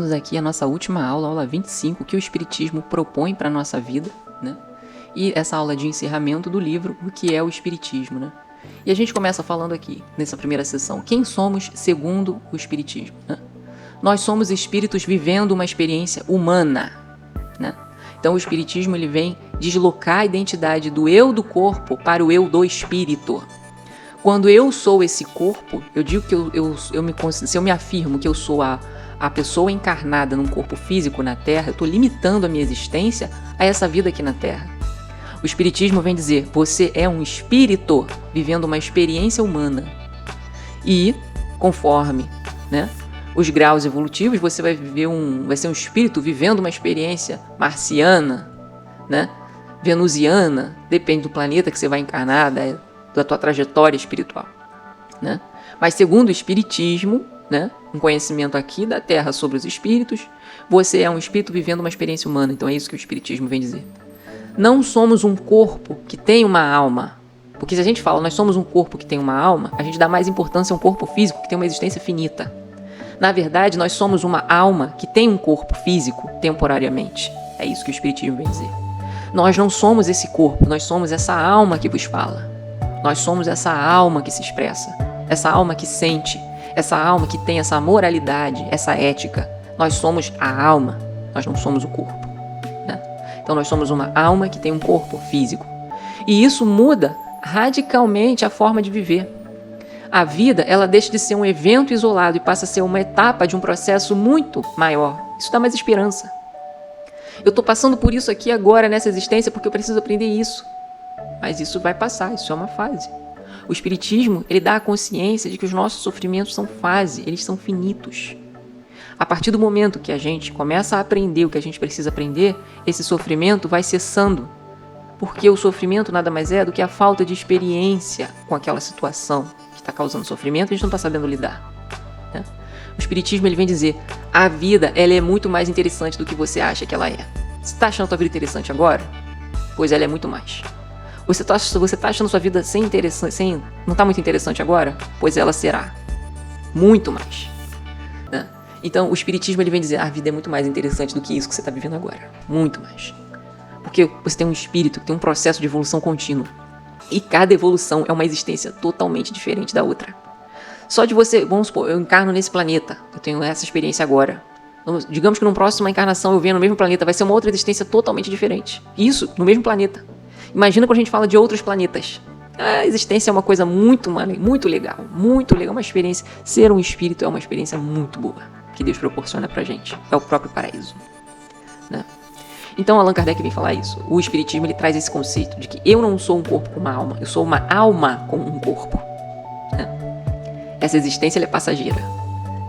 chegamos aqui à nossa última aula, aula 25, que o Espiritismo propõe para a nossa vida, né? E essa aula de encerramento do livro, o que é o Espiritismo, né? E a gente começa falando aqui, nessa primeira sessão, quem somos segundo o Espiritismo, né? Nós somos espíritos vivendo uma experiência humana, né? Então o Espiritismo ele vem deslocar a identidade do eu do corpo para o eu do espírito. Quando eu sou esse corpo, eu digo que se eu me afirmo que eu sou a pessoa encarnada num corpo físico na Terra, eu estou limitando a minha existência a essa vida aqui na Terra. O Espiritismo vem dizer, você é um espírito vivendo uma experiência humana. E, conforme, né, os graus evolutivos, você vai ser um espírito vivendo uma experiência marciana, né, venusiana, depende do planeta que você vai encarnar, da tua trajetória espiritual, né? Mas segundo o Espiritismo, né, um conhecimento aqui da Terra sobre os espíritos, você é um espírito vivendo uma experiência humana. Então é isso que o Espiritismo vem dizer. Não somos um corpo que tem uma alma. Porque se a gente fala nós somos um corpo que tem uma alma, a gente dá mais importância a um corpo físico que tem uma existência finita. Na verdade, nós somos uma alma que tem um corpo físico temporariamente. É isso que o Espiritismo vem dizer. Nós não somos esse corpo, nós somos essa alma que vos fala. Nós somos essa alma que se expressa, essa alma que sente, essa alma que tem essa moralidade, essa ética. Nós somos a alma, nós não somos o corpo, né? Então nós somos uma alma que tem um corpo físico. E isso muda radicalmente a forma de viver. A vida, ela deixa de ser um evento isolado e passa a ser uma etapa de um processo muito maior. Isso dá mais esperança. Eu estou passando por isso aqui agora, nessa existência, porque eu preciso aprender isso. Mas isso vai passar, isso é uma fase. O Espiritismo, ele dá a consciência de que os nossos sofrimentos são fase, eles são finitos. A partir do momento que a gente começa a aprender o que a gente precisa aprender, esse sofrimento vai cessando. Porque o sofrimento nada mais é do que a falta de experiência com aquela situação que está causando sofrimento e a gente não está sabendo lidar, né? O Espiritismo ele vem dizer, a vida ela é muito mais interessante do que você acha que ela é. Você está achando a sua vida interessante agora? Pois ela é muito mais. Você tá achando sua vida não está muito interessante agora? Pois ela será muito mais, né? Então o Espiritismo ele vem dizer, a vida é muito mais interessante do que isso que você está vivendo agora. Muito mais. Porque você tem um espírito que tem um processo de evolução contínua. E cada evolução é uma existência totalmente diferente da outra. Só de você, vamos supor, eu encarno nesse planeta, eu tenho essa experiência agora. Digamos que numa próxima encarnação eu venha no mesmo planeta, vai ser uma outra existência totalmente diferente. Isso, no mesmo planeta. Imagina quando a gente fala de outros planetas. A existência é uma coisa muito legal, uma experiência. Ser um espírito é uma experiência muito boa, que Deus proporciona pra gente. É o próprio paraíso, né? Então Allan Kardec vem falar isso. O Espiritismo ele traz esse conceito de que eu não sou um corpo com uma alma, eu sou uma alma com um corpo, né? Essa existência ela é passageira,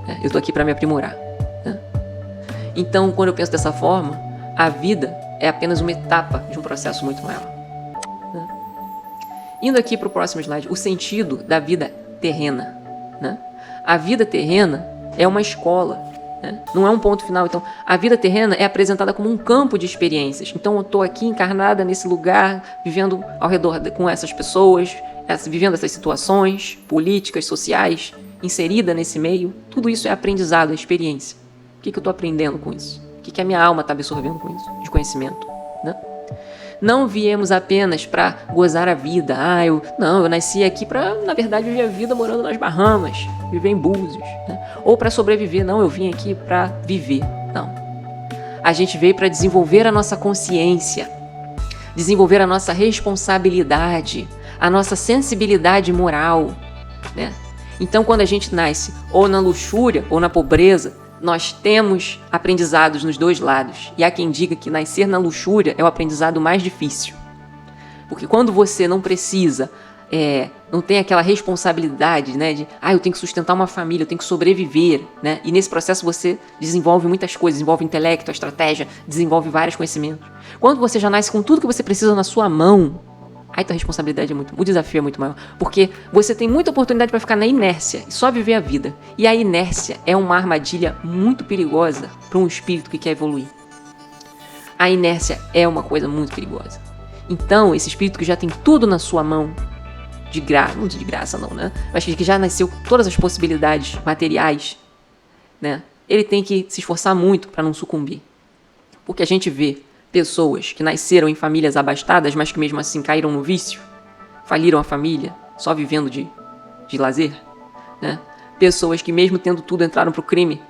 né? Eu tô aqui para me aprimorar, né? Então, quando eu penso dessa forma, a vida é apenas uma etapa de um processo muito maior, né? Indo aqui para o próximo slide, o sentido da vida terrena, né? A vida terrena é uma escola, né? Não é um ponto final. Então, a vida terrena é apresentada como um campo de experiências. Então, eu estou aqui encarnada nesse lugar, vivendo ao redor com essas pessoas, vivendo essas situações políticas, sociais, inserida nesse meio. Tudo isso é aprendizado, é experiência. O que eu estou aprendendo com isso? O que a minha alma está absorvendo com isso? De conhecimento, né? Não viemos apenas para gozar a vida. Eu nasci aqui para, na verdade, viver a vida morando nas Bahamas, viver em Búzios, né? Ou para sobreviver. Não, eu vim aqui para viver. Não. A gente veio para desenvolver a nossa consciência, desenvolver a nossa responsabilidade, a nossa sensibilidade moral, né? Então, quando a gente nasce ou na luxúria ou na pobreza, nós temos aprendizados nos dois lados. E há quem diga que nascer na luxúria é o aprendizado mais difícil. Porque quando você não precisa, não tem aquela responsabilidade, né, de eu tenho que sustentar uma família, eu tenho que sobreviver, né? E nesse processo você desenvolve muitas coisas, desenvolve intelecto, a estratégia, desenvolve vários conhecimentos. Quando você já nasce com tudo que você precisa na sua mão, aí tua responsabilidade o desafio é muito maior, porque você tem muita oportunidade para ficar na inércia e só viver a vida. E a inércia é uma armadilha muito perigosa para um espírito que quer evoluir. A inércia é uma coisa muito perigosa. Então, esse espírito que já tem tudo na sua mão, de graça, não, né? Mas que já nasceu com todas as possibilidades materiais, né? ele tem que se esforçar muito para não sucumbir. Porque a gente vê pessoas que nasceram em famílias abastadas, mas que mesmo assim caíram no vício, faliram a família, só vivendo de lazer, né? Pessoas que mesmo tendo tudo entraram pro crime,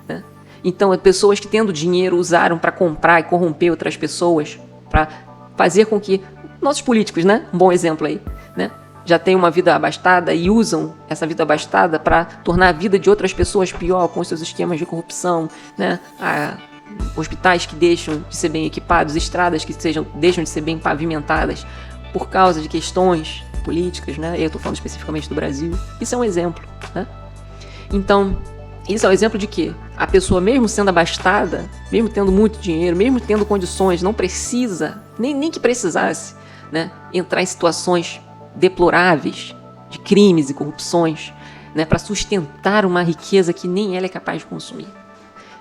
né? Então, pessoas que tendo dinheiro usaram para comprar e corromper outras pessoas, para fazer com que nossos políticos, né? Um bom exemplo aí, né? Já têm uma vida abastada e usam essa vida abastada para tornar a vida de outras pessoas pior com seus esquemas de corrupção, né? Hospitais que deixam de ser bem equipados, estradas que deixam de ser bem pavimentadas por causa de questões políticas, né? Eu estou falando especificamente do Brasil. Isso é um exemplo, né? Então, isso é um exemplo de que a pessoa, mesmo sendo abastada, mesmo tendo muito dinheiro, mesmo tendo condições, não precisa, nem que precisasse, né, entrar em situações deploráveis de crimes e corrupções, né, para sustentar uma riqueza que nem ela é capaz de consumir,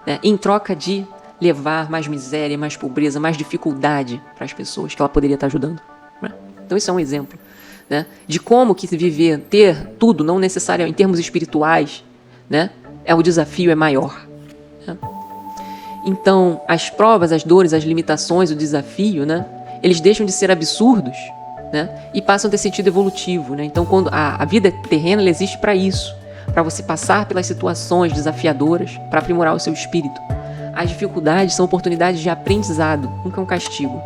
né, em troca de levar mais miséria, mais pobreza, mais dificuldade para as pessoas que ela poderia estar ajudando, né? Então isso é um exemplo, né, de como que viver, ter tudo, não necessariamente em termos espirituais, né, o desafio é maior, né? Então, as provas, as dores, as limitações, o desafio, né, eles deixam de ser absurdos, né, e passam a ter sentido evolutivo, né? Então, quando a vida terrena, ela existe para isso, para você passar pelas situações desafiadoras, para aprimorar o seu espírito. As dificuldades são oportunidades de aprendizado, nunca é um castigo.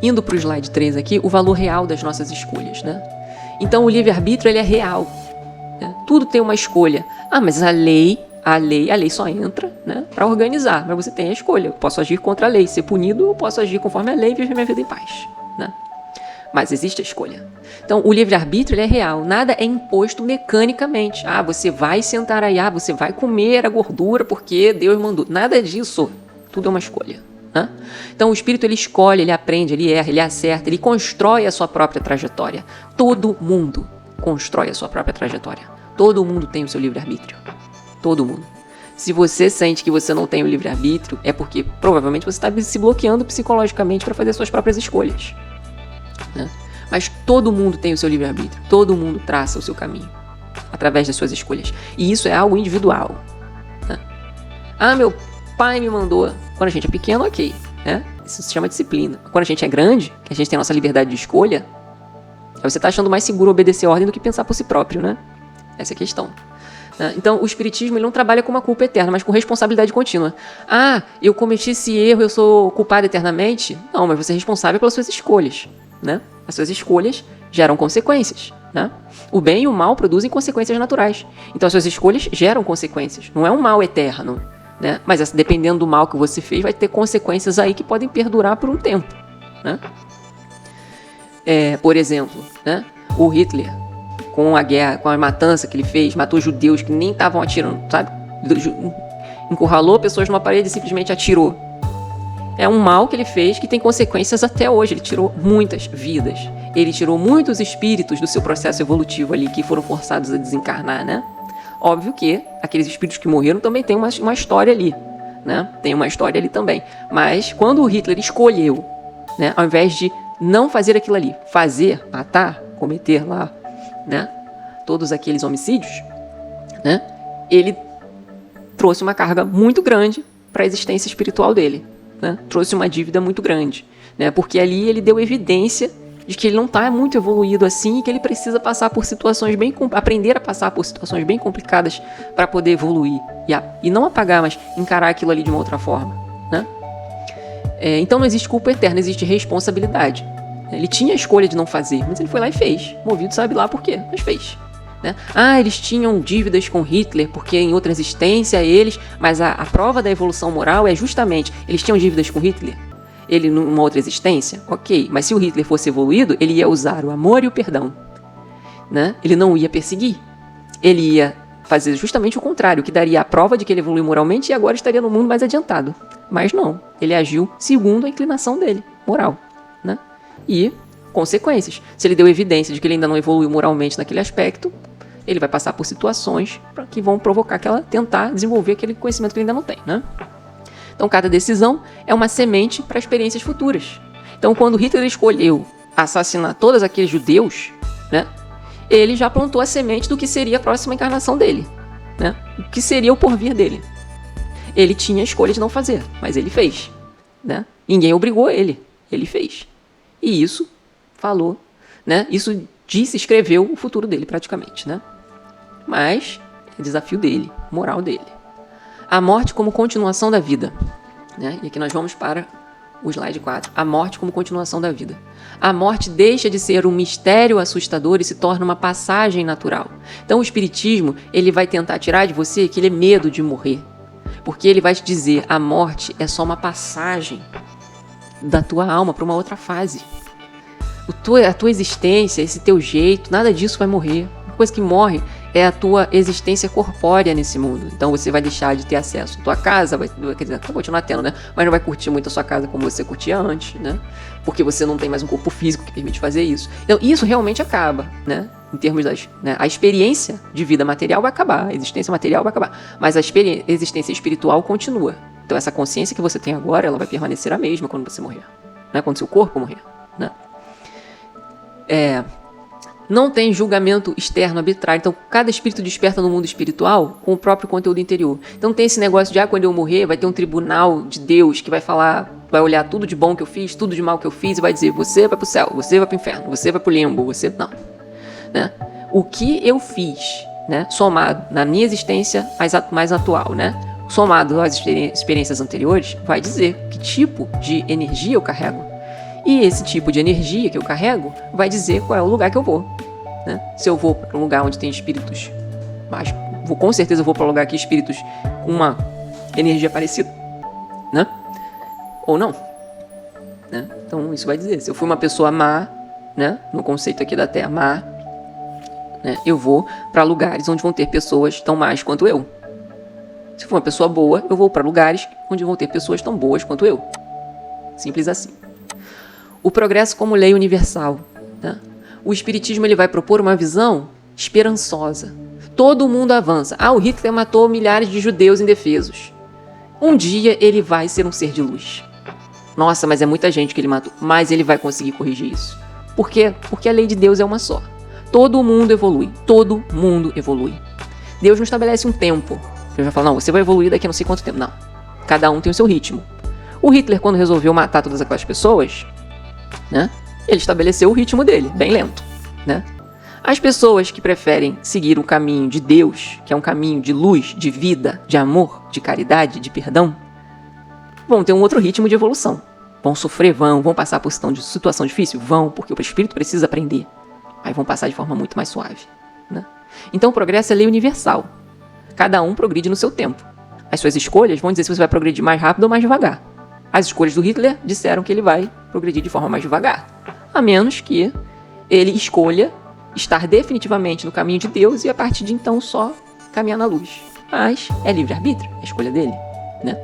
Indo para o slide 3 aqui, o valor real das nossas escolhas, né? Então, o livre-arbítrio, ele é real, né? Tudo tem uma escolha. Mas a lei só entra, né, para organizar, mas você tem a escolha. Eu posso agir contra a lei, ser punido, ou posso agir conforme a lei e viver minha vida em paz, né? Mas existe a escolha. Então, o livre-arbítrio, ele é real. Nada é imposto mecanicamente. Você vai sentar aí, você vai comer a gordura porque Deus mandou. Nada disso. Tudo é uma escolha, né? Então, o espírito, ele escolhe, ele aprende, ele erra, ele acerta, ele constrói a sua própria trajetória. Todo mundo constrói a sua própria trajetória. Todo mundo tem o seu livre-arbítrio. Todo mundo. Se você sente que você não tem o livre-arbítrio, é porque provavelmente você está se bloqueando psicologicamente para fazer suas próprias escolhas, né? Mas todo mundo tem o seu livre-arbítrio. Todo mundo traça o seu caminho através das suas escolhas. E isso é algo individual, né? Meu pai me mandou. Quando a gente é pequeno, ok, né? Isso se chama disciplina. Quando a gente é grande, que a gente tem a nossa liberdade de escolha, aí você está achando mais seguro obedecer a ordem do que pensar por si próprio, né? Essa é a questão. Então, o espiritismo, ele não trabalha com uma culpa eterna, mas com responsabilidade contínua. Eu cometi esse erro, eu sou culpado eternamente? Não, mas você é responsável pelas suas escolhas, né? As suas escolhas geram consequências, né? O bem e o mal produzem consequências naturais. Então, as suas escolhas geram consequências. Não é um mal eterno, né? Mas dependendo do mal que você fez, vai ter consequências aí que podem perdurar por um tempo, né? Por exemplo, né, o Hitler, com a guerra, com a matança que ele fez, matou judeus que nem estavam atirando, sabe? Encurralou pessoas numa parede e simplesmente atirou. É um mal que ele fez que tem consequências até hoje. Ele tirou muitas vidas. Ele tirou muitos espíritos do seu processo evolutivo ali, que foram forçados a desencarnar, né? Óbvio que aqueles espíritos que morreram também tem uma história ali, né? Tem uma história ali também. Mas quando o Hitler escolheu, né, ao invés de não fazer aquilo ali, matar, cometer lá, né, todos aqueles homicídios, né, ele trouxe uma carga muito grande para a existência espiritual dele, né, trouxe uma dívida muito grande, né, porque ali ele deu evidência de que ele não está muito evoluído assim e que ele precisa passar por situações aprender a passar por situações bem complicadas para poder evoluir e não apagar, mas encarar aquilo ali de uma outra forma, né? Então não existe culpa eterna, existe responsabilidade. Ele tinha a escolha de não fazer, mas ele foi lá e fez. Movido sabe lá por quê, mas fez, né? Eles tinham dívidas com Hitler, porque em outra existência mas a prova da evolução moral é justamente, eles tinham dívidas com Hitler, ele numa outra existência, ok, mas se o Hitler fosse evoluído, ele ia usar o amor e o perdão, né? Ele não ia perseguir, ele ia fazer justamente o contrário, que daria a prova de que ele evoluiu moralmente e agora estaria no mundo mais adiantado. Mas não, ele agiu segundo a inclinação dele, moral, né? E consequências. Se ele deu evidência de que ele ainda não evoluiu moralmente naquele aspecto, ele vai passar por situações que vão provocar tentar desenvolver aquele conhecimento que ele ainda não tem, né? Então, cada decisão é uma semente para experiências futuras. Então, quando Hitler escolheu assassinar todos aqueles judeus, né, ele já plantou a semente do que seria a próxima encarnação dele, né, o que seria o porvir dele. Ele tinha a escolha de não fazer, mas ele fez, né? Ninguém obrigou ele, ele fez. E isso falou, né? Isso disse, escreveu o futuro dele praticamente, né? Mas é desafio dele, moral dele. A morte como continuação da vida, né? E aqui nós vamos para o slide 4. A morte como continuação da vida. A morte deixa de ser um mistério assustador e se torna uma passagem natural. Então o espiritismo, ele vai tentar tirar de você aquele medo de morrer. Porque ele vai te dizer, a morte é só uma passagem da tua alma para uma outra fase. A tua existência, esse teu jeito, nada disso vai morrer. A coisa que morre é a tua existência corpórea nesse mundo. Então você vai deixar de ter acesso à tua casa, quer dizer, vai continuar tendo, né? Mas não vai curtir muito a sua casa como você curtia antes, né? Porque você não tem mais um corpo físico que permite fazer isso. Então isso realmente acaba, né? Em termos das, né? A experiência de vida material vai acabar, a existência material vai acabar, mas a existência espiritual continua. Então essa consciência que você tem agora, ela vai permanecer a mesma quando você morrer, né? Quando seu corpo morrer, né? Não tem julgamento externo arbitrário. Então, cada espírito desperta no mundo espiritual com o próprio conteúdo interior. Então, tem esse negócio de, quando eu morrer, vai ter um tribunal de Deus que vai falar, vai olhar tudo de bom que eu fiz, tudo de mal que eu fiz, e vai dizer, você vai pro céu, você vai pro inferno, você vai pro limbo, você não. Né? O que eu fiz, né, somado na minha existência mais atual, né, somado às experiências anteriores, vai dizer que tipo de energia eu carrego. E esse tipo de energia que eu carrego vai dizer qual é o lugar que eu vou. Né? Se eu vou para um lugar onde tem espíritos, mas com certeza eu vou para um lugar que espíritos com uma energia parecida, né? Ou não. Né? Então isso vai dizer, se eu fui uma pessoa má, né, no conceito aqui da Terra, má, né, eu vou para lugares onde vão ter pessoas tão más quanto eu. Se for uma pessoa boa, eu vou para lugares onde vão ter pessoas tão boas quanto eu. Simples assim. O progresso como lei universal. Né? O espiritismo ele vai propor uma visão esperançosa. Todo mundo avança. O Hitler matou milhares de judeus indefesos. Um dia ele vai ser um ser de luz. Nossa, mas é muita gente que ele matou. Mas ele vai conseguir corrigir isso. Por quê? Porque a lei de Deus é uma só. Todo mundo evolui. Todo mundo evolui. Deus não estabelece um tempo. Deus vai falar, não, você vai evoluir daqui a não sei quanto tempo. Não. Cada um tem o seu ritmo. O Hitler, quando resolveu matar todas aquelas pessoas, né, ele estabeleceu o ritmo dele, bem lento. Né? As pessoas que preferem seguir o caminho de Deus, que é um caminho de luz, de vida, de amor, de caridade, de perdão, vão ter um outro ritmo de evolução. Vão sofrer, vão passar por situação difícil? Vão, porque o espírito precisa aprender. Aí vão passar de forma muito mais suave. Né? Então o progresso é lei universal. Cada um progride no seu tempo. As suas escolhas vão dizer se você vai progredir mais rápido ou mais devagar. As escolhas do Hitler disseram que ele vai progredir de forma mais devagar. A menos que ele escolha estar definitivamente no caminho de Deus e a partir de então só caminhar na luz. Mas é livre-arbítrio, é a escolha dele. Né?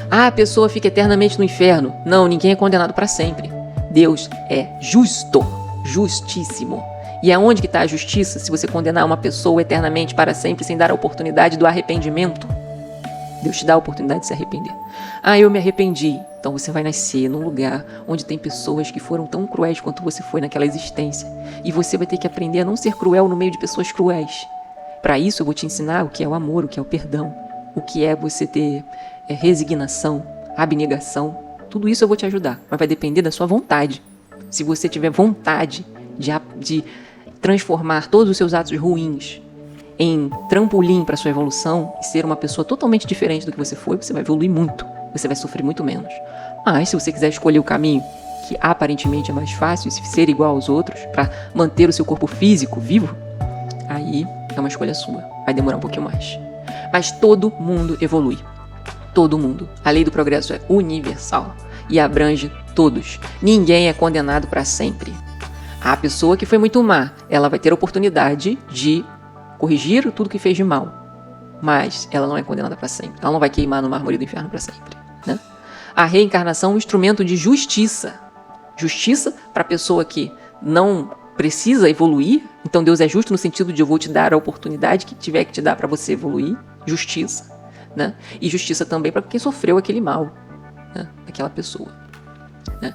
A pessoa fica eternamente no inferno. Não, ninguém é condenado para sempre. Deus é justo, justíssimo. E aonde que está a justiça se você condenar uma pessoa eternamente para sempre sem dar a oportunidade do arrependimento? Deus te dá a oportunidade de se arrepender. Eu me arrependi. Então você vai nascer num lugar onde tem pessoas que foram tão cruéis quanto você foi naquela existência. E você vai ter que aprender a não ser cruel no meio de pessoas cruéis. Para isso eu vou te ensinar o que é o amor, o que é o perdão, o que é você ter resignação, abnegação. Tudo isso eu vou te ajudar, mas vai depender da sua vontade. Se você tiver vontade de transformar todos os seus atos ruins em trampolim para sua evolução e ser uma pessoa totalmente diferente do que você foi, você vai evoluir muito, você vai sofrer muito menos. Mas se você quiser escolher o caminho que aparentemente é mais fácil, ser igual aos outros, para manter o seu corpo físico vivo, aí é uma escolha sua, vai demorar um pouquinho mais. Mas todo mundo evolui, todo mundo. A lei do progresso é universal e abrange todos. Ninguém é condenado para sempre. A pessoa que foi muito má, ela vai ter a oportunidade de corrigir tudo que fez de mal, mas ela não é condenada para sempre. Ela não vai queimar no mármore do inferno para sempre. Né? A reencarnação é um instrumento de justiça. Justiça para a pessoa que não precisa evoluir. Então Deus é justo no sentido de eu vou te dar a oportunidade que tiver que te dar para você evoluir. Justiça. Né? E justiça também para quem sofreu aquele mal. Né? Aquela pessoa. Né?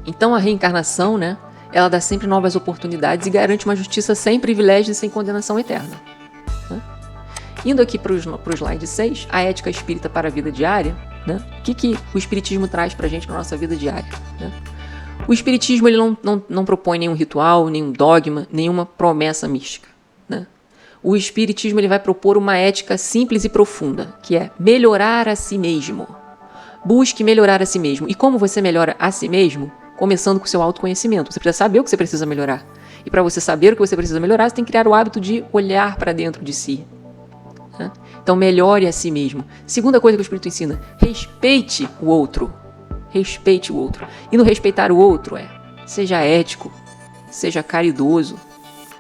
Então a reencarnação, né, ela dá sempre novas oportunidades e garante uma justiça sem privilégios e sem condenação eterna. Né? Indo aqui para o slide 6, a ética espírita para a vida diária, né? O que o espiritismo traz para a gente na nossa vida diária? Né? O espiritismo ele não propõe nenhum ritual, nenhum dogma, nenhuma promessa mística. Né? O espiritismo ele vai propor uma ética simples e profunda, que é melhorar a si mesmo. Busque melhorar a si mesmo. E como você melhora a si mesmo? Começando com o seu autoconhecimento. Você precisa saber o que você precisa melhorar. E para você saber o que você precisa melhorar, você tem que criar o hábito de olhar para dentro de si. Né? Então, melhore a si mesmo. Segunda coisa que o Espírito ensina, respeite o outro. Respeite o outro. E no respeitar o outro seja ético, seja caridoso,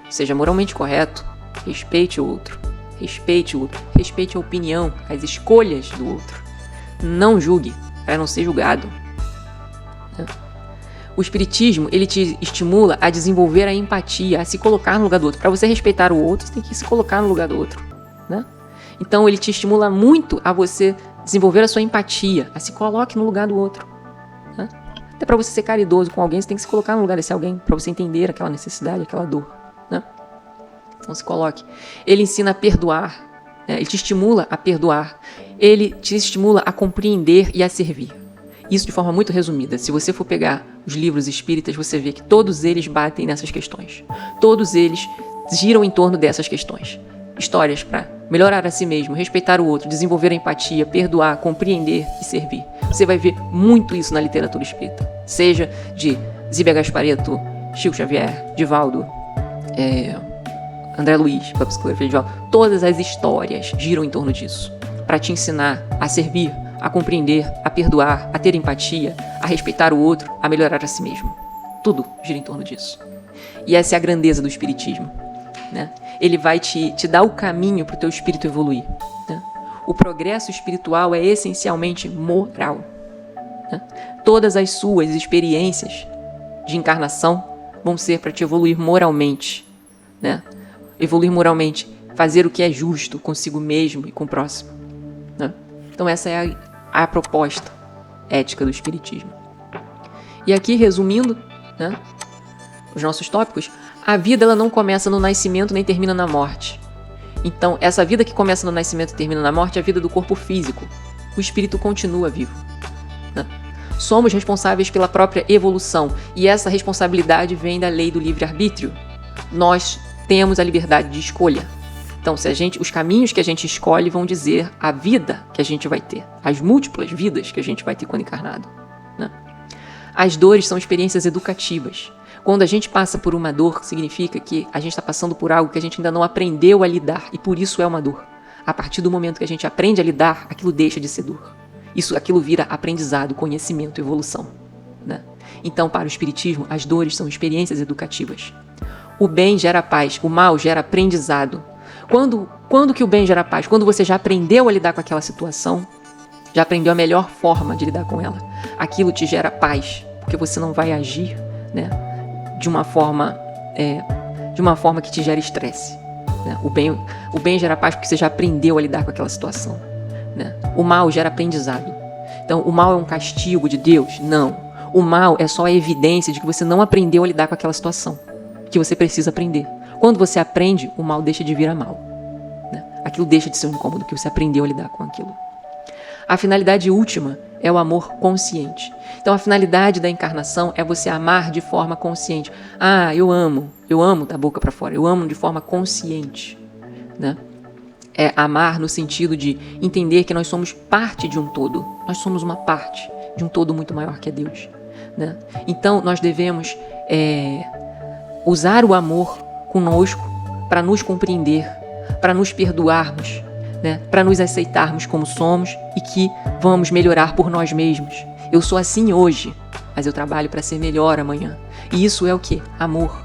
seja moralmente correto. Respeite o outro. Respeite o outro. Respeite a opinião, as escolhas do outro. Não julgue, para não ser julgado. O espiritismo, ele te estimula a desenvolver a empatia, a se colocar no lugar do outro. Para você respeitar o outro, você tem que se colocar no lugar do outro. Né? Então, ele te estimula muito a você desenvolver a sua empatia, a se coloque no lugar do outro. Né? Até para você ser caridoso com alguém, você tem que se colocar no lugar desse alguém, para você entender aquela necessidade, aquela dor. Né? Então, se coloque. Ele ensina a perdoar, né? Ele te estimula a perdoar, ele te estimula a compreender e a servir. Isso de forma muito resumida. Se você for pegar os livros espíritas, você vê que todos eles batem nessas questões. Todos eles giram em torno dessas questões. Histórias para melhorar a si mesmo, respeitar o outro, desenvolver a empatia, perdoar, compreender e servir. Você vai ver muito isso na literatura espírita. Seja de Zíbia Gasparetto, Chico Xavier, Divaldo, André Luiz, Papo Esclarecedor, Divaldo. Todas as histórias giram em torno disso. Para te ensinar a servir, a compreender, a perdoar, a ter empatia, a respeitar o outro, a melhorar a si mesmo. Tudo gira em torno disso. E essa é a grandeza do espiritismo. Né? Ele vai te dar o caminho para o teu espírito evoluir. Né? O progresso espiritual é essencialmente moral. Né? Todas as suas experiências de encarnação vão ser para te evoluir moralmente. Né? Evoluir moralmente, fazer o que é justo consigo mesmo e com o próximo. Né? Então essa é a proposta ética do espiritismo. E aqui, resumindo, né, os nossos tópicos, a vida ela não começa no nascimento nem termina na morte. Então, essa vida que começa no nascimento e termina na morte é a vida do corpo físico. O espírito continua vivo. Né? Somos responsáveis pela própria evolução e essa responsabilidade vem da lei do livre-arbítrio. Nós temos a liberdade de escolha. Então, os caminhos que a gente escolhe vão dizer a vida que a gente vai ter, as múltiplas vidas que a gente vai ter quando encarnado. Né? As dores são experiências educativas. Quando a gente passa por uma dor, significa que a gente está passando por algo que a gente ainda não aprendeu a lidar, e por isso é uma dor. A partir do momento que a gente aprende a lidar, aquilo deixa de ser dor. Aquilo vira aprendizado, conhecimento, evolução. Né? Então, para o espiritismo, as dores são experiências educativas. O bem gera paz, o mal gera aprendizado. Quando que o bem gera paz? Quando você já aprendeu a lidar com aquela situação, já aprendeu a melhor forma de lidar com ela. Aquilo te gera paz, porque você não vai agir, né, de uma forma que te gera estresse. Né? O bem gera paz porque você já aprendeu a lidar com aquela situação. Né? O mal gera aprendizado. Então, o mal é um castigo de Deus? Não. O mal é só a evidência de que você não aprendeu a lidar com aquela situação, que você precisa aprender. Quando você aprende, o mal deixa de virar mal. Né? Aquilo deixa de ser um incômodo, que você aprendeu a lidar com aquilo. A finalidade última é o amor consciente. Então, a finalidade da encarnação é você amar de forma consciente. Eu amo da boca para fora, eu amo de forma consciente. Né? É amar no sentido de entender que nós somos parte de um todo. Nós somos uma parte de um todo muito maior que é Deus. Né? Então, nós devemos usar o amor conosco para nos compreender, para nos perdoarmos, né? Para nos aceitarmos como somos e que vamos melhorar por nós mesmos. Eu sou assim hoje, mas eu trabalho para ser melhor amanhã. E isso é o quê? Amor.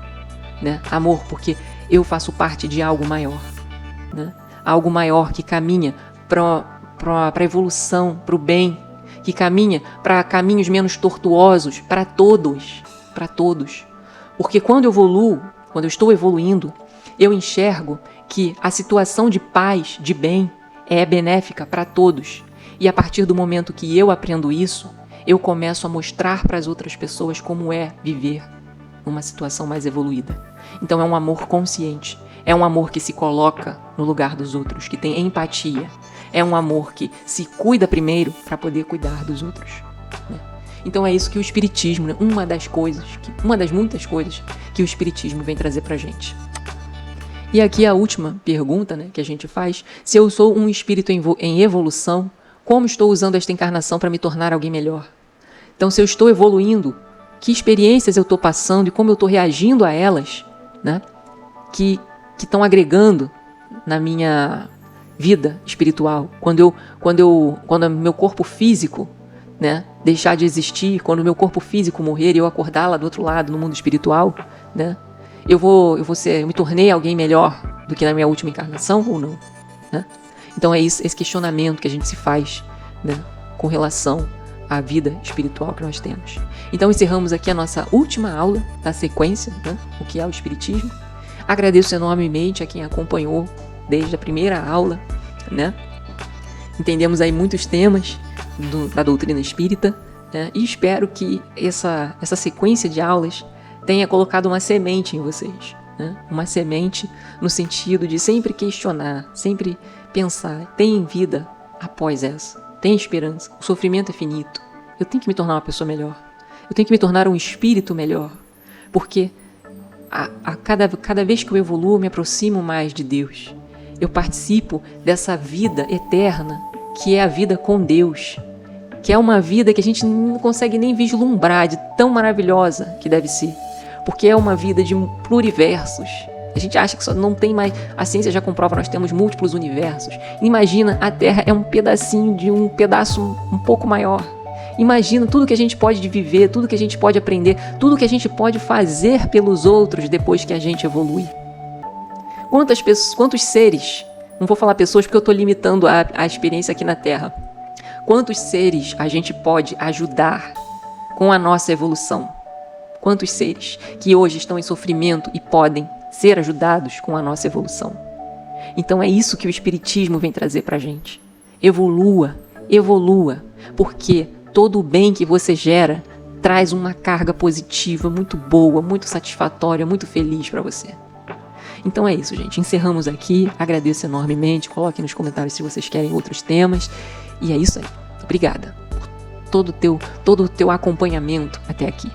Né? Amor, porque eu faço parte de algo maior. Né? Algo maior que caminha para a evolução, para o bem, que caminha para caminhos menos tortuosos para todos. Para todos. Porque quando eu estou evoluindo, eu enxergo que a situação de paz, de bem, é benéfica para todos. E a partir do momento que eu aprendo isso, eu começo a mostrar para as outras pessoas como é viver numa situação mais evoluída. Então é um amor consciente, é um amor que se coloca no lugar dos outros, que tem empatia, é um amor que se cuida primeiro para poder cuidar dos outros, né? Então é isso que o Espiritismo, né? Uma das muitas coisas que o Espiritismo vem trazer pra gente. E aqui a última pergunta, né, que a gente faz: se eu sou um espírito em evolução, como estou usando esta encarnação para me tornar alguém melhor? Então, se eu estou evoluindo, que experiências eu estou passando e como eu estou reagindo a elas, né, que estão agregando na minha vida espiritual? Quando meu corpo físico, né, deixar de existir, quando o meu corpo físico morrer e eu acordar lá do outro lado, no mundo espiritual, né, eu me tornei alguém melhor do que na minha última encarnação ou não, né? Então é esse questionamento que a gente se faz, né, com relação à vida espiritual que nós temos. Então encerramos aqui a nossa última aula da sequência, né, o que é o Espiritismo. Agradeço enormemente a quem acompanhou desde a primeira aula, né? Entendemos aí muitos temas da doutrina espírita, né? E espero que essa sequência de aulas tenha colocado uma semente em vocês, né? Uma semente no sentido de sempre questionar, sempre pensar: tem vida após essa? Tem esperança? O sofrimento é finito. Eu tenho que me tornar uma pessoa melhor. Eu tenho que me tornar um espírito melhor. Porque cada vez que eu evoluo, eu me aproximo mais de Deus. Eu participo dessa vida eterna, que é a vida com Deus. Que é uma vida que a gente não consegue nem vislumbrar de tão maravilhosa que deve ser. Porque é uma vida de pluriversos. A gente acha que só não tem mais... A ciência já comprova, nós temos múltiplos universos. Imagina, a Terra é um pedacinho de um pedaço um pouco maior. Imagina tudo que a gente pode viver, tudo que a gente pode aprender, tudo que a gente pode fazer pelos outros depois que a gente evolui. Quantos seres... Não vou falar pessoas porque eu estou limitando a experiência aqui na Terra. Quantos seres a gente pode ajudar com a nossa evolução? Quantos seres que hoje estão em sofrimento e podem ser ajudados com a nossa evolução? Então é isso que o Espiritismo vem trazer pra gente. Evolua, porque todo o bem que você gera traz uma carga positiva muito boa, muito satisfatória, muito feliz para você. Então é isso, gente. Encerramos aqui. Agradeço enormemente. Coloquem nos comentários se vocês querem outros temas. E é isso aí. Obrigada por todo o teu acompanhamento até aqui.